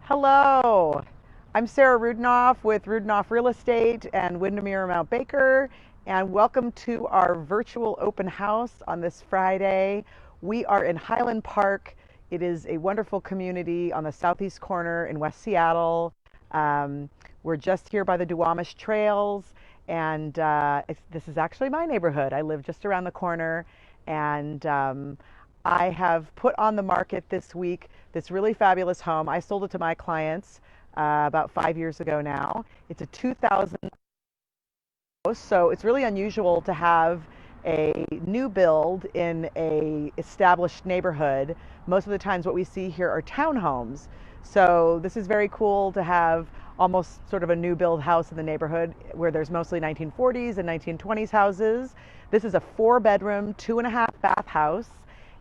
Hello, I'm Sarah Rudenoff with Rudenoff Real Estate and Windermere Mount Baker, and welcome to our virtual open house on this Friday. We are in Highland Park. It is a wonderful community on the southeast corner in West Seattle. We're just here by the Duwamish Trails, and this is actually my neighborhood. I live just around the corner, and I have put on the market this week this really fabulous home. I sold it to my clients about 5 years ago now. It's a 2000 house, so it's really unusual to have a new build in a established neighborhood. Most of the times what we see here are townhomes. So this is very cool to have almost sort of a new build house in the neighborhood where there's mostly 1940s and 1920s houses. This is a 4-bedroom, 2.5-bath house,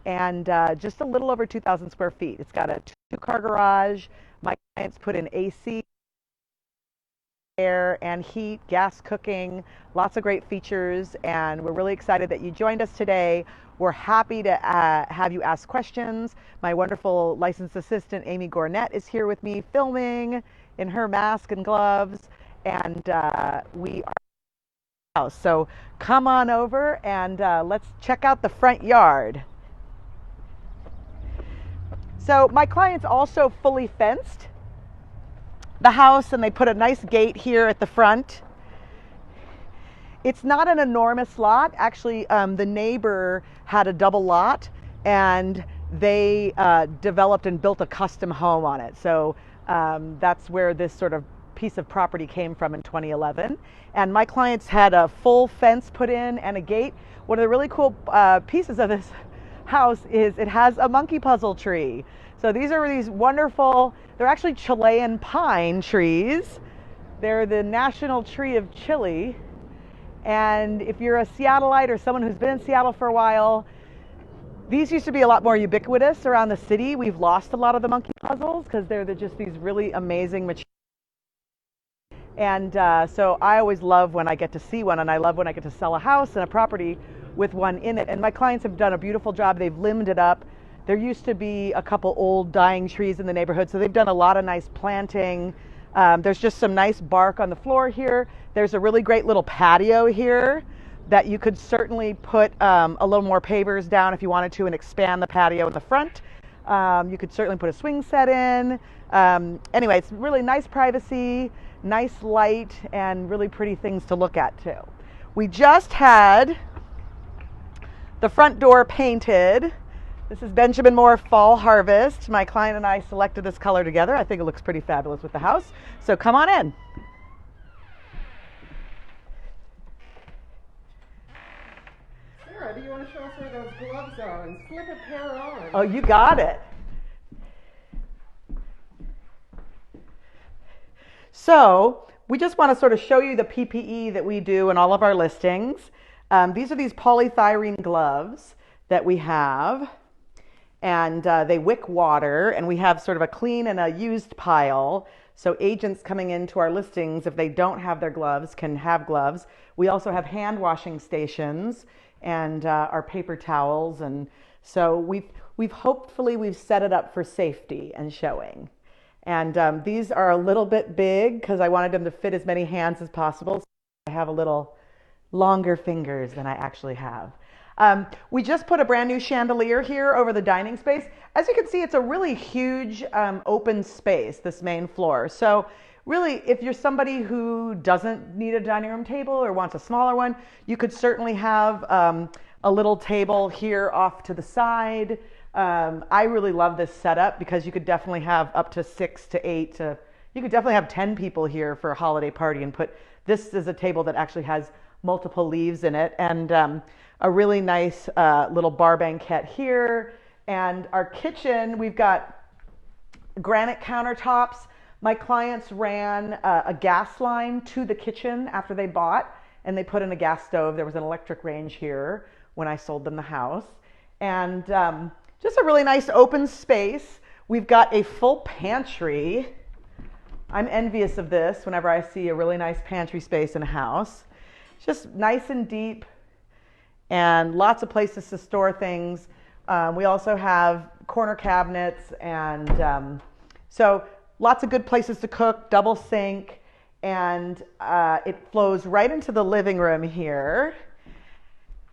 and just a little over 2,000 square feet. It's got a 2-car garage. My clients put in AC, air and heat, gas cooking, lots of great features, and we're really excited that you joined us today. We're happy to have you ask questions. My wonderful licensed assistant, Amy Gornett, is here with me filming in her mask and gloves, and we are so come on over and let's check out the front yard. So my clients also fully fenced the house, and they put a nice gate here at the front. It's not an enormous lot. Actually, the neighbor had a double lot, and they developed and built a custom home on it. So that's where this sort of piece of property came from in 2011. And my clients had a full fence put in and a gate. One of the really cool pieces of this house is it has a monkey puzzle tree. So these are these wonderful, they're actually Chilean pine trees. They're the national tree of Chile. And if you're a Seattleite or someone who's been in Seattle for a while, these used to be a lot more ubiquitous around the city. We've lost a lot of the monkey puzzles because they're just these really amazing mature. And so I always love when I get to see one, and I love when I get to sell a house and a property with one in it. And my clients have done a beautiful job. They've limbed it up. There used to be a couple old dying trees in the neighborhood, so they've done a lot of nice planting. There's just some nice bark on the floor here. There's a really great little patio here that you could certainly put a little more pavers down if you wanted to and expand the patio in the front. You could certainly put a swing set in. Anyway, it's really nice privacy, nice light, and really pretty things to look at too. We just had the front door painted. This is Benjamin Moore Fall Harvest. My client and I selected this color together. I think it looks pretty fabulous with the house. So come on in. Sarah, do you want to show us where those gloves are and slip a pair on? Oh, you got it. So we just want to sort of show you the PPE that we do in all of our listings. These are these polythyrene gloves that we have. And they wick water, and we have sort of a clean and a used pile. So agents coming into our listings, if they don't have their gloves, can have gloves. We also have hand washing stations and our paper towels. And so we've hopefully set it up for safety and showing. And these are a little bit big because I wanted them to fit as many hands as possible. So I have a little longer fingers than I actually have. We just put a brand new chandelier here over the dining space. As you can see, it's a really huge open space, this main floor. So really, if you're somebody who doesn't need a dining room table or wants a smaller one, you could certainly have a little table here off to the side. I really love this setup because you could definitely have up to 6 to 8 you could definitely have 10 people here for a holiday party and put this as a table that actually has multiple leaves in it, and a really nice little bar banquette here. And our kitchen, we've got granite countertops. My clients ran a gas line to the kitchen after they bought, and they put in a gas stove. There was an electric range here when I sold them the house. And just a really nice open space. We've got a full pantry. I'm envious of this whenever I see a really nice pantry space in a house. It's just nice and deep, and lots of places to store things. We also have corner cabinets, and so lots of good places to cook, double sink, and it flows right into the living room here.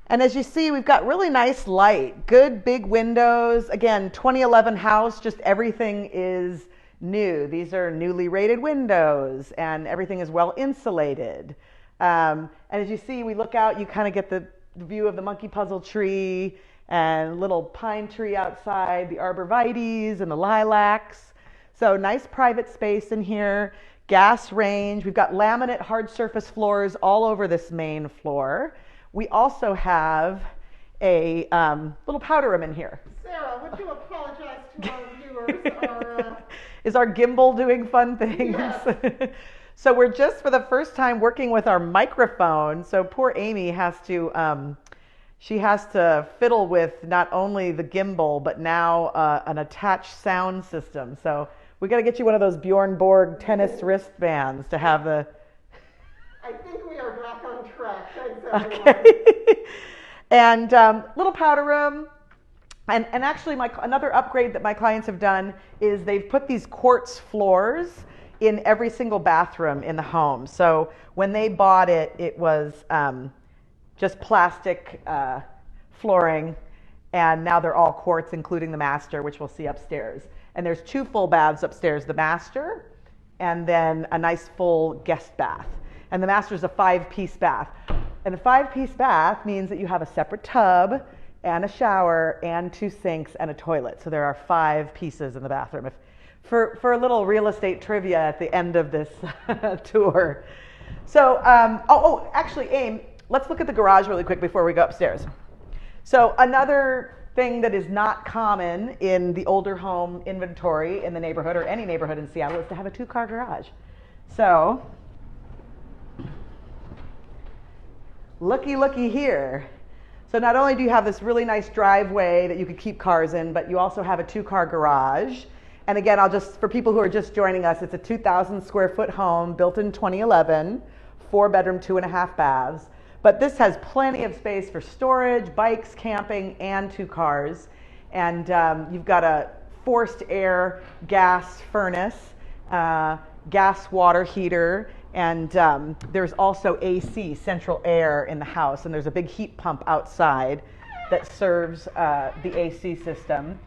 And as you see, we've got really nice light, good big windows. Again, 2011 house, just everything is new. These are newly rated windows and everything is well insulated. And as you see, we look out, you kind of get the view of the monkey puzzle tree and little pine tree outside, the arborvitaes and the lilacs. So nice private space in here, gas range. We've got laminate hard surface floors all over this main floor. We also have a little powder room in here. Sarah, would you apologize to our viewers? Is our gimbal doing fun things? Yes. So we're just for the first time working with our microphone. So poor Amy has to, she has to fiddle with not only the gimbal, but now an attached sound system. So we got to get you one of those Bjorn Borg tennis wristbands to have the... I think we are back on track. Thanks, everyone. Okay. And little powder room. And actually another upgrade that my clients have done is they've put these quartz floors in every single bathroom in the home. So when they bought it, it was just plastic flooring, and now they're all quartz, including the master, which we'll see upstairs. And there's 2 full baths upstairs, the master and then a nice full guest bath. And the master is a 5-piece bath. And a 5-piece bath means that you have a separate tub and a shower and 2 sinks and a toilet. So there are 5 pieces in the bathroom. For a little real estate trivia at the end of this tour. So, actually, Aim, let's look at the garage really quick before we go upstairs. So another thing that is not common in the older home inventory in the neighborhood or any neighborhood in Seattle is to have a 2-car garage. So, looky here. So not only do you have this really nice driveway that you could keep cars in, but you also have a 2-car garage. And again, for people who are just joining us, it's a 2,000 square foot home built in 2011, 4-bedroom, 2.5 baths. But this has plenty of space for storage, bikes, camping, and 2 cars. And you've got a forced air gas furnace, gas water heater, and there's also AC, central air in the house. And there's a big heat pump outside that serves the AC system.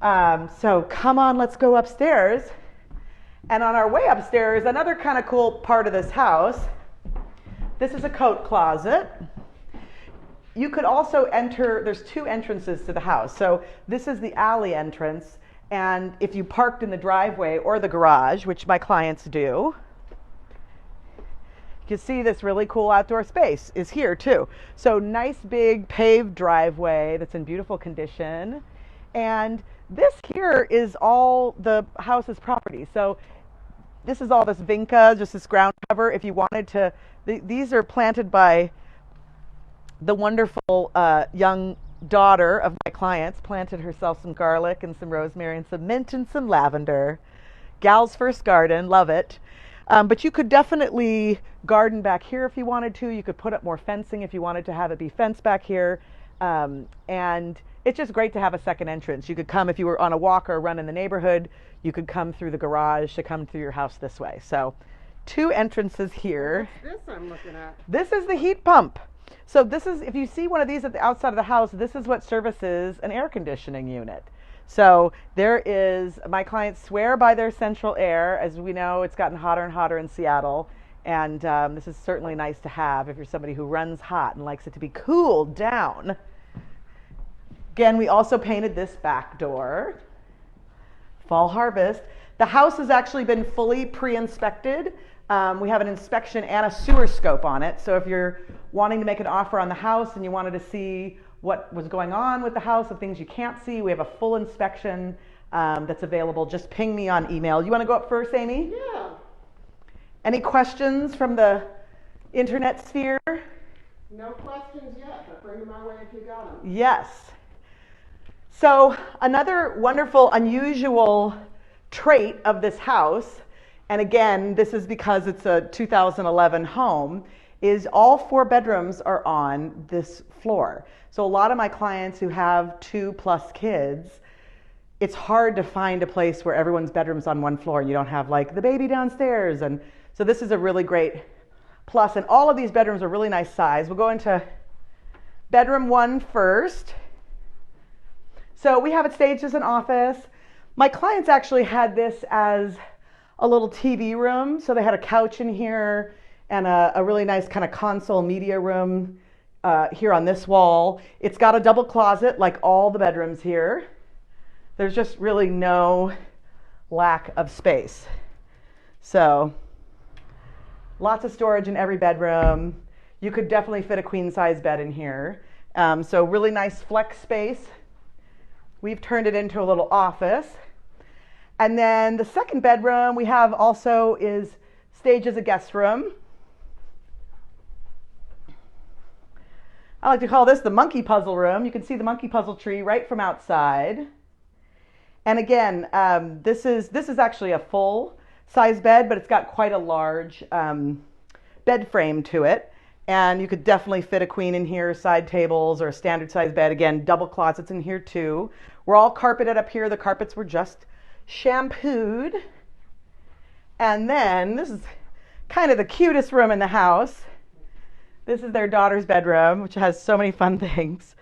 So come on, let's go upstairs. And on our way upstairs, another kind of cool part of this house, this is a coat closet. You could also enter, there's 2 entrances to the house. So this is the alley entrance. And if you parked in the driveway or the garage, which my clients do, you can see this really cool outdoor space is here too. So nice big paved driveway that's in beautiful condition. And this here is all the house's property. So this is all this vinca, just this ground cover. If you wanted to, these are planted by the wonderful young daughter of my clients, planted herself some garlic and some rosemary and some mint and some lavender. Gal's first garden, love it. But you could definitely garden back here if you wanted to. You could put up more fencing if you wanted to have it be fenced back here. And it's just great to have a second entrance. You could come if you were on a walk or a run in the neighborhood. You could come through the garage to come through your house this way. So 2 entrances here. What's this I'm looking at? This is the heat pump. So this is, if you see one of these at the outside of the house, this is what services an air conditioning unit. So there is, my clients swear by their central air. As we know, it's gotten hotter and hotter in Seattle. And this is certainly nice to have if you're somebody who runs hot and likes it to be cooled down. Again, we also painted this back door. Fall harvest. The house has actually been fully pre-inspected. We have an inspection and a sewer scope on it. So if you're wanting to make an offer on the house and you wanted to see what was going on with the house, the things you can't see, we have a full inspection that's available. Just ping me on email. You want to go up first, Amy? Yeah. Any questions from the internet sphere? No questions yet, but bring them my way if you got them. Yes. So another wonderful, unusual trait of this house, and again, this is because it's a 2011 home, is all 4 bedrooms are on this floor. So a lot of my clients who have 2+ kids, it's hard to find a place where everyone's bedroom's on one floor and you don't have like the baby downstairs. And so this is a really great plus. And all of these bedrooms are really nice size. We'll go into bedroom 1 first. So we have it staged as an office. My clients actually had this as a little TV room. So they had a couch in here and a really nice kind of console media room here on this wall. It's got a double closet like all the bedrooms here. There's just really no lack of space. So lots of storage in every bedroom. You could definitely fit a queen size bed in here. So really nice flex space. We've turned it into a little office. And then the second bedroom we have also is staged as a guest room. I like to call this the monkey puzzle room. You can see the monkey puzzle tree right from outside. And again, this is actually a full size bed, but it's got quite a large bed frame to it. And you could definitely fit a queen in here, side tables, or a standard size bed. Again, double closets in here too. We're all carpeted up here. The carpets were just shampooed. And then this is kind of the cutest room in the house. This is their daughter's bedroom, which has so many fun things.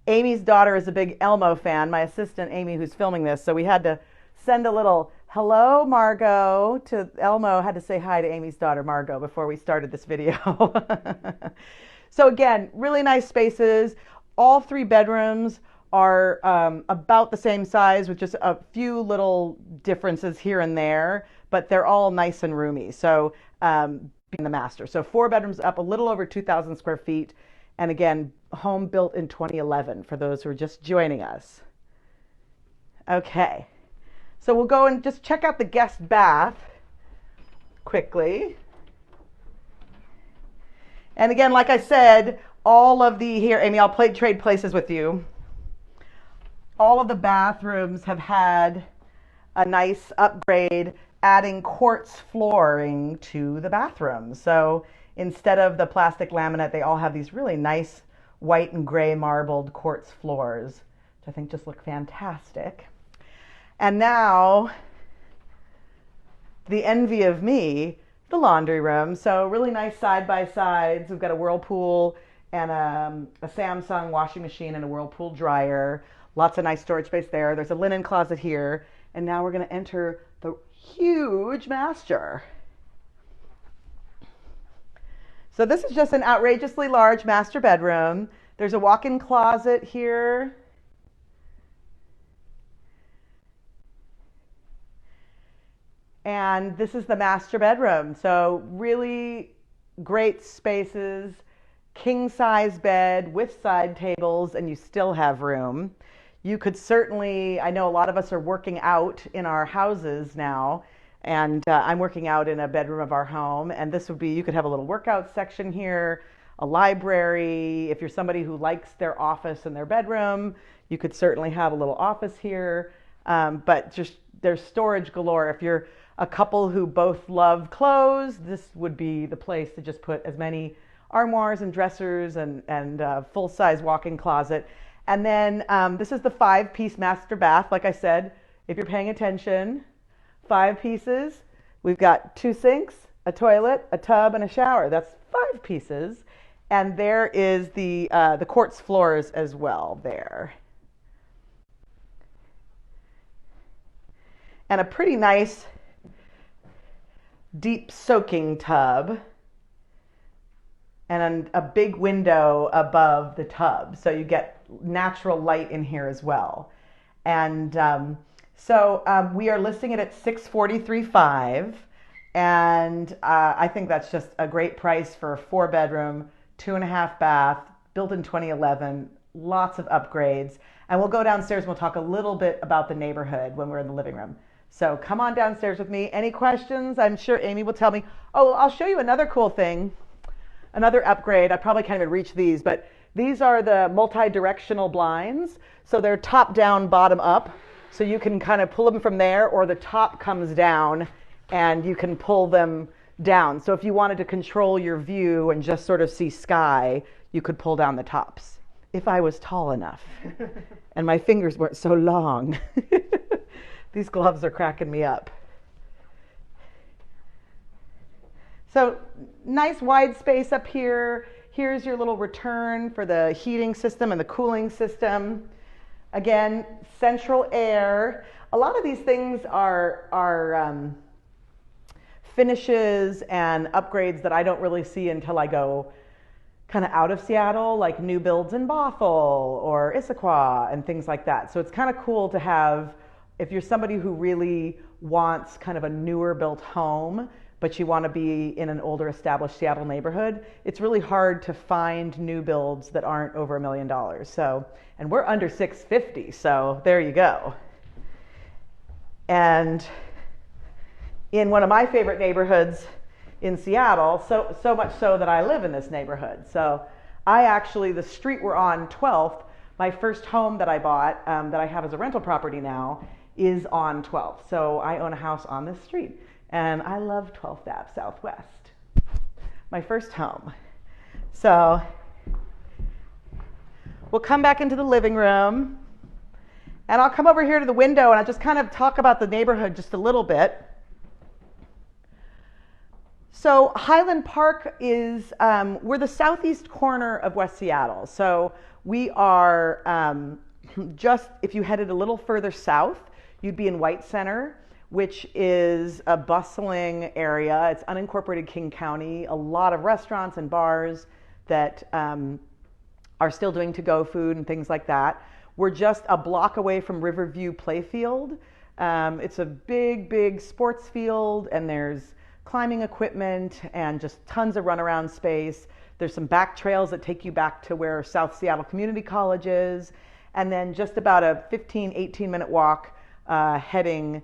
Amy's daughter is a big Elmo fan, my assistant Amy, who's filming this. So we had to send a little hello, Margot, to Elmo. Had to say hi to Amy's daughter, Margot, before we started this video. So again, really nice spaces. All 3 bedrooms are about the same size with just a few little differences here and there, but they're all nice and roomy. So being the master. So 4 bedrooms up, a little over 2,000 square feet. And again, home built in 2011 for those who are just joining us. Okay, so we'll go and just check out the guest bath quickly. And again, like I said, all of the here, Amy, I'll trade places with you. All of the bathrooms have had a nice upgrade, adding quartz flooring to the bathrooms. So instead of the plastic laminate, they all have these really nice white and gray marbled quartz floors, which I think just look fantastic. And now, the envy of me, the laundry room. So really nice side-by-sides. We've got a Whirlpool and a Samsung washing machine and a Whirlpool dryer. Lots of nice storage space there. There's a linen closet here. And now we're going to enter the huge master. So this is just an outrageously large master bedroom. There's a walk-in closet here. And this is the master bedroom. So really great spaces, king size bed with side tables, and you still have room. You could certainly, I know a lot of us are working out in our houses now, and I'm working out in a bedroom of our home, and this would be, you could have a little workout section here, a library. If you're somebody who likes their office in their bedroom, you could certainly have a little office here, but just there's storage galore. If you're a couple who both love clothes, this would be the place to just put as many armoires and dressers and full-size walk-in closet. And then this is the 5-piece master bath. Like I said, if you're paying attention, 5 pieces. We've got 2 sinks, a toilet, a tub, and a shower. That's 5 pieces. And there is the quartz floors as well there. And a pretty nice deep soaking tub. And a big window above the tub. So you get natural light in here as well. And so we are listing it at $643,500, and I think that's just a great price for a 4-bedroom, 2.5 bath, built in 2011, lots of upgrades. And we'll go downstairs and we'll talk a little bit about the neighborhood when we're in the living room. So come on downstairs with me. Any questions? I'm sure Amy will tell me. Oh, I'll show you another cool thing, another upgrade. I probably can't even reach these, but these are the multi-directional blinds. So they're top down, bottom up. So you can kind of pull them from there, or the top comes down and you can pull them down. So if you wanted to control your view and just sort of see sky, you could pull down the tops if I was tall enough and my fingers weren't so long. These gloves are cracking me up. So nice wide space up here. Here's your little return for the heating system and the cooling system. Again, central air. A lot of these things are finishes and upgrades that I don't really see until I go kind of out of Seattle, like new builds in Bothell or Issaquah and things like that. So it's kind of cool to have, if you're somebody who really wants kind of a newer built home, but you want to be in an older established Seattle neighborhood, it's really hard to find new builds that aren't over $1 million. So, and we're under 650, so there you go. And in one of my favorite neighborhoods in Seattle, so much so that I live in this neighborhood. So I actually, the street we're on, 12th, my first home that I bought, that I have as a rental property now, is on 12th. So I own a house on this street. And I love 12th Ave Southwest, my first home. So we'll come back into the living room, and I'll come over here to the window and I'll just kind of talk about the neighborhood just a little bit. So Highland Park is, we're the southeast corner of West Seattle. So we are just, if you headed a little further south, you'd be in White Center, which is a bustling area. It's unincorporated King County, a lot of restaurants and bars that are still doing to-go food and things like that. We're just a block away from Riverview Playfield. It's a big sports field, and there's climbing equipment and just tons of runaround space. There's some back trails that take you back to where South Seattle Community College is, and then just about a 18-minute walk heading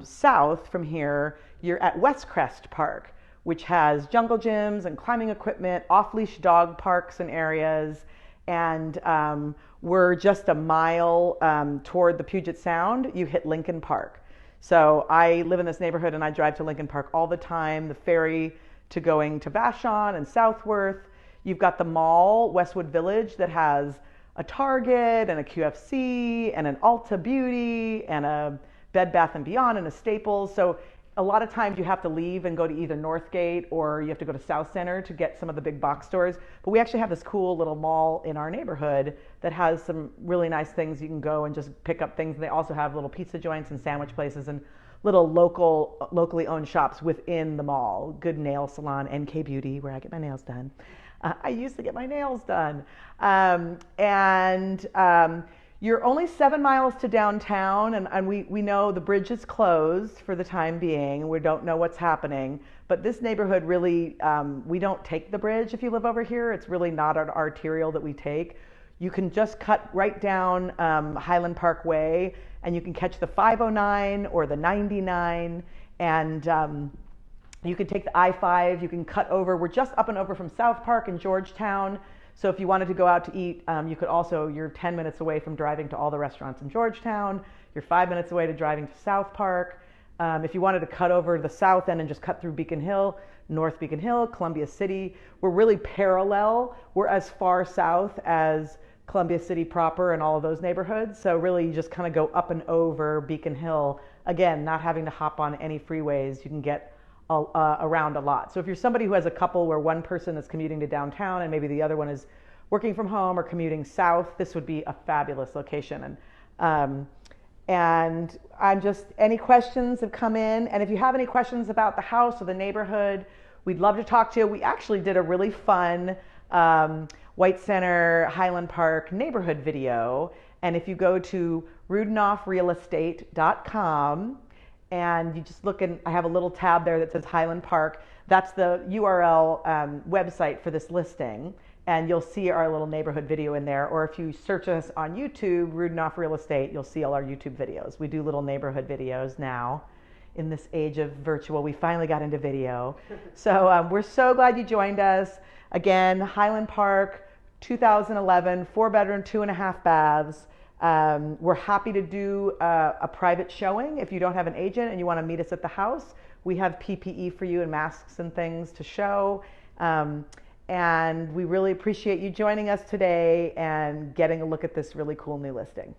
south from here, you're at Westcrest Park, which has jungle gyms and climbing equipment, off-leash dog parks and areas, and we're just a mile toward the Puget Sound, you hit Lincoln Park. So I live in this neighborhood and I drive to Lincoln Park all the time, the ferry to going to Vashon and Southworth. You've got the mall, Westwood Village, that has a Target and a QFC and an Ulta Beauty and a Bed Bath & Beyond and a Staples. So a lot of times you have to leave and go to either Northgate or you have to go to South Center to get some of the big box stores. But we actually have this cool little mall in our neighborhood that has some really nice things. You can go and just pick up things. And they also have little pizza joints and sandwich places and little locally owned shops within the mall. Good nail salon, NK Beauty, where I get my nails done. I used to get my nails done. You're only 7 miles to downtown, and we know the bridge is closed for the time being. We don't know what's happening. But this neighborhood really, we don't take the bridge if you live over here. It's really not an arterial that we take. You can just cut right down Highland Park Way, and you can catch the 509 or the 99, and you can take the I-5. You can cut over. We're just up and over from South Park in Georgetown. So if you wanted to go out to eat, you could also, you're 10 minutes away from driving to all the restaurants in Georgetown. You're 5 minutes away to driving to South Park. If you wanted to cut over to the south end and just cut through Beacon Hill, North Beacon Hill, Columbia City, we're really parallel. We're as far south as Columbia City proper and all of those neighborhoods. So really you just kind of go up and over Beacon Hill. Again, not having to hop on any freeways. You can get around a lot. So if you're somebody who has a couple where one person is commuting to downtown and maybe the other one is working from home or commuting south, this would be a fabulous location. And I'm just, any questions have come in. And if you have any questions about the house or the neighborhood, we'd love to talk to you. We actually did a really fun White Center, Highland Park neighborhood video. And if you go to rudenoffrealestate.com, and you just look in, I have a little tab there that says Highland Park. That's the URL website for this listing. And you'll see our little neighborhood video in there. Or if you search us on YouTube, Rudenoff Real Estate, you'll see all our YouTube videos. We do little neighborhood videos now. In this age of virtual, we finally got into video. So we're so glad you joined us. Again, Highland Park, 2011, 4-bedroom, 2.5 baths. We're happy to do a private showing. If you don't have an agent and you want to meet us at the house, we have PPE for you and masks and things to show. And we really appreciate you joining us today and getting a look at this really cool new listing.